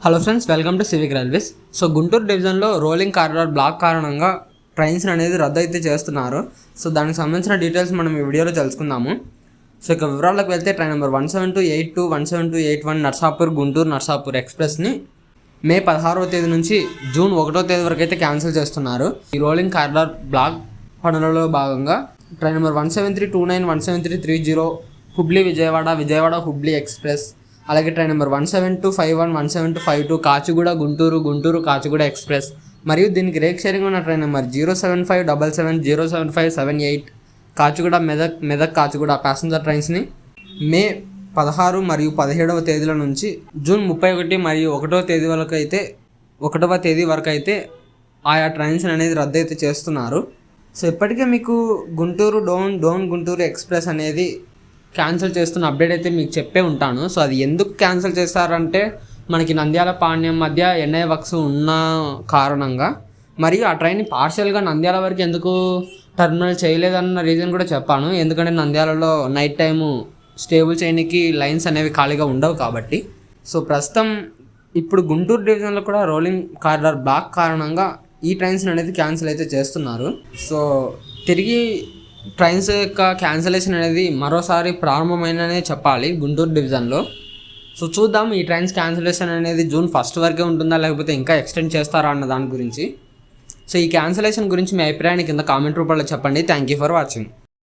Hello friends, welcome to civic railways. So Guntur డివిజన్లో rolling corridor black కారణంగా trains అనేది రద్దు అయితే చేస్తున్నారు. సో దానికి సంబంధించిన డీటెయిల్స్ మనం ఈ వీడియోలో తెలుసుకుందాము. సో ఇక వివరాలకు వెళ్తే ట్రైన్ నెంబర్ 17282, 17281 నర్సాపూర్ గుంటూరు నర్సాపూర్ ఎక్స్ప్రెస్ని మే 16వ తేదీ నుంచి జూన్ 1వ తేదీ వరకు అయితే క్యాన్సిల్ చేస్తున్నారు. ఈ రోలింగ్ కారిడార్ బ్లాక్ పనులలో భాగంగా train number 17329, 17330 Hubli Vijayawada Hubli express, అలాగే train number 17251, 17252 Kacheguda Guntur Kacheguda express, మరియు దీనికి రేక్ షేరింగ్ ఉన్న train number 07577, 07578 Kacheguda Medak Kacheguda passenger ట్రైన్స్ని మే 16 మరియు 17వ తేదీల నుంచి జూన్ 31 మరియు 1వ తేదీ వరకు అయితే ఆయా ట్రైన్స్ అనేది రద్దు అయితే చేస్తున్నారు. సో ఇప్పటికే మీకు గుంటూరు డోన్ గుంటూరు ఎక్స్ప్రెస్ అనేది క్యాన్సిల్ చేస్తున్న అప్డేట్ అయితే మీకు చెప్పే ఉంటాను. సో అది ఎందుకు క్యాన్సిల్ చేస్తారంటే మనకి నంద్యాల పాణ్యం మధ్య ఎన్ఐ వర్క్స్ ఉన్న కారణంగా, మరియు ఆ ట్రైన్ పార్షియల్గా నంద్యాల వరకు ఎందుకు టర్మినల్ చేయలేదన్న రీజన్ కూడా చెప్పాను. ఎందుకంటే నంద్యాలలో నైట్ టైము స్టేబుల్ చేయడానికి లైన్స్ అనేవి ఖాళీగా ఉండవు కాబట్టి. సో ప్రస్తుతం ఇప్పుడు గుంటూరు డివిజన్లో కూడా రోలింగ్ కారిడార్ బ్లాక్ కారణంగా ఈ ట్రైన్స్ అనేది క్యాన్సిల్ అయితే చేస్తున్నారు. సో తిరిగి ట్రైన్స్ యొక్క క్యాన్సిలేషన్ అనేది మరోసారి ప్రారంభమైననే చెప్పాలి గుంటూరు డివిజన్లో. సో చూద్దాం ఈ ట్రైన్స్ క్యాన్సిలేషన్ అనేది జూన్ 1 వరకే ఉంటుందా, లేకపోతే ఇంకా ఎక్స్టెండ్ చేస్తారా అన్న దాని గురించి. సో ఈ క్యాన్సిలేషన్ గురించి మీ అభిప్రాయాన్ని కింద కామెంట్ రూపంలో చెప్పండి. Thank you for watching.